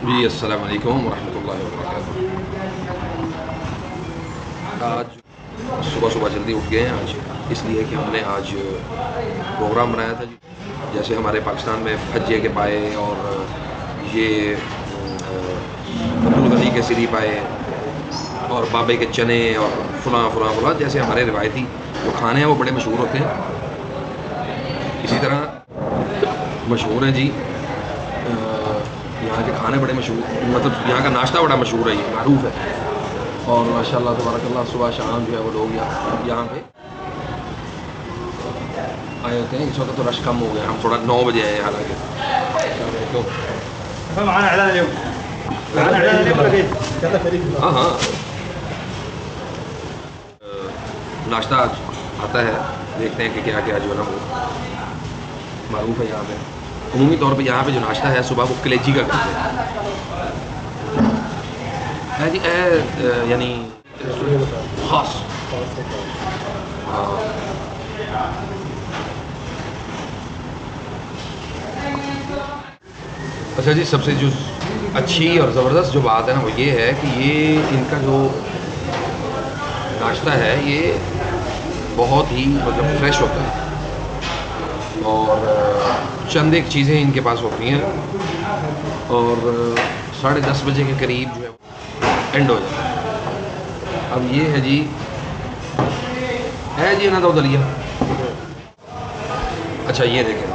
जी अस्सलाम वालेकुम वरहमतुल्लाहि वबरकातुह। आज सुबह सुबह जल्दी उठ गए हैं आज, इसलिए कि हमने आज प्रोग्राम बनाया था जी। जैसे हमारे पाकिस्तान में भज्जे के पाए और ये अब्दुल गनी के सिरी पाए और बाबे के चने और फुला जैसे हमारे रिवायती जो खाने हैं वो बड़े मशहूर होते हैं। इसी तरह मशहूर हैं जी यहाँ के खाने बड़े मशहूर, मतलब यहाँ का नाश्ता बड़ा मशहूर है, ये मारूफ है। और माशाल्लाह तबारकल्लाह सुबह शाम जो है वो लोग यहाँ पे आए होते हैं। इस वक्त तो रश कम हो गया, हम थोड़ा 9 बजे आए हालांकि। हाँ हाँ नाश्ता आता है, देखते हैं कि क्या क्या जो है ना वो मारूफ है यहाँ पे। अमूमी तौर पे यहाँ पे जो नाश्ता है सुबह वो कलेजी का करते हैं जी, यानी खास। हाँ अच्छा जी, सबसे जो अच्छी और ज़बरदस्त जो बात है ना वो ये है कि ये इनका जो नाश्ता है ये बहुत ही मतलब फ्रेश होता है और चंद एक चीज़ें इनके पास होती हैं और 10:30 बजे के करीब जो है एंड हो जाता है। अब ये है जी ना तो दलिया। अच्छा ये देखें,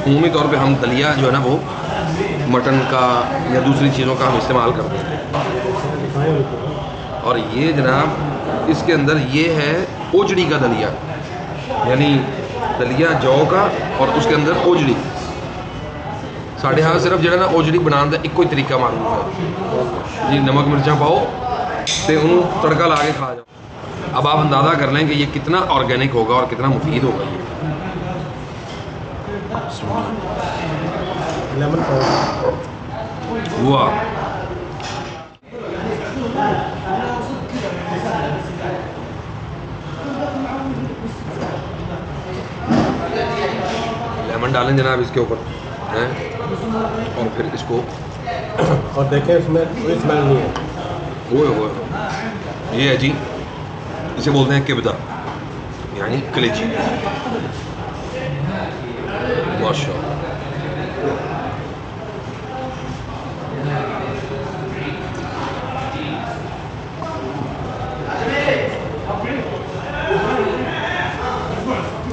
अमूमी तौर पे हम दलिया जो है ना वो मटन का या दूसरी चीज़ों का हम इस्तेमाल करते हैं और ये जनाब इसके अंदर ये है ओजड़ी का दलिया, यानी दलिया जौ का और उसके अंदर ओजड़ी। साढ़े यहाँ सिर्फ जो है ना ओजड़ी बनाने का एक ही तरीका मालूम है जी, नमक मिर्चा पाओ तो उन्होंने तड़का ला के खा जाओ। अब आप अंदाज़ा कर लें कि ये कितना ऑर्गेनिक होगा और कितना मुफीद होगा ये। लेमन वाह, लेमन डालें जनाब इसके ऊपर हैं और फिर इसको और देखें इसमें कोई स्मेल नहीं है। ओए ये है जी, इसे बोलते हैं किबदा यानी कलेजी। माशाअल्लाह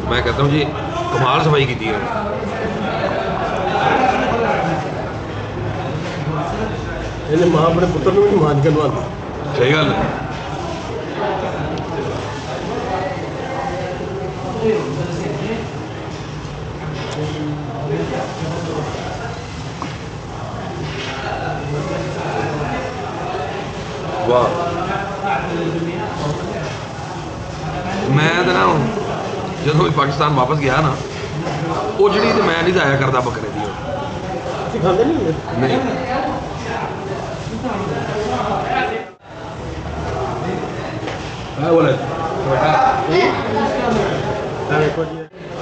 मैं कहता हूँ जी कमाल सफाई की थी। मां अपने पुत्र ने भी मान करवा दी। सही गल है। वाह, मैं तो ना जो पाकिस्तान वापस गया ना ओजड़ी तो मैं नहीं जाया करता बकरे दी खाते नहीं बोले।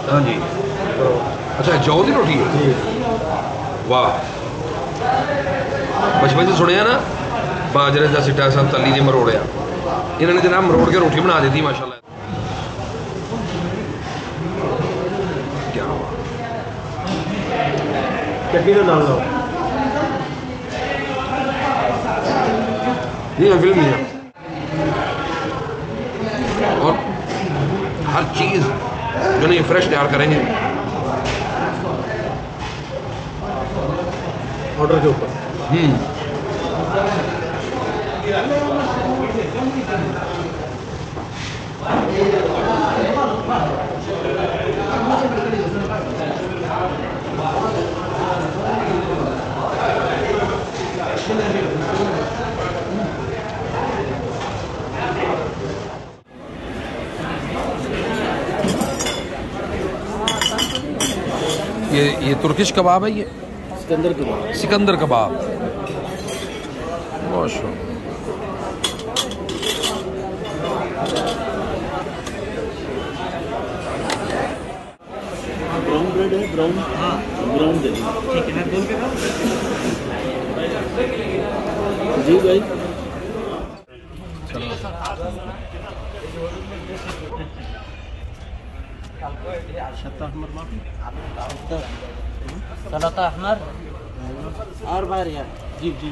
हाँ जी, अच्छा जौ की रोटी है। वाह, बचपन से सुने ना बाजरे का सिट्टा सब तली ने मरोड़िया, इन्होंने जनाब मरोड़ के रोटी बना दी थी माशाल्लाह। क्या चटनी तो डाल दो। ये फिल्म है और हर चीज़ जो नहीं फ्रेश तैयार करेंगे ऑर्डर के ऊपर। ये तुर्किश कबाब है, ये सिकंदर कबाब। माशाअल्लाह ब्राउन ब्रेड है, ब्राउन। हाँ ब्राउन दे दीजिए। ठीक है, मैं बोल के जी भाई सलाता अहमर और बार यार जी जी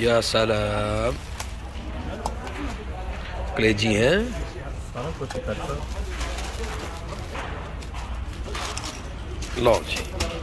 या सलाम कलेजी हैं सारा कुछ करता लो जी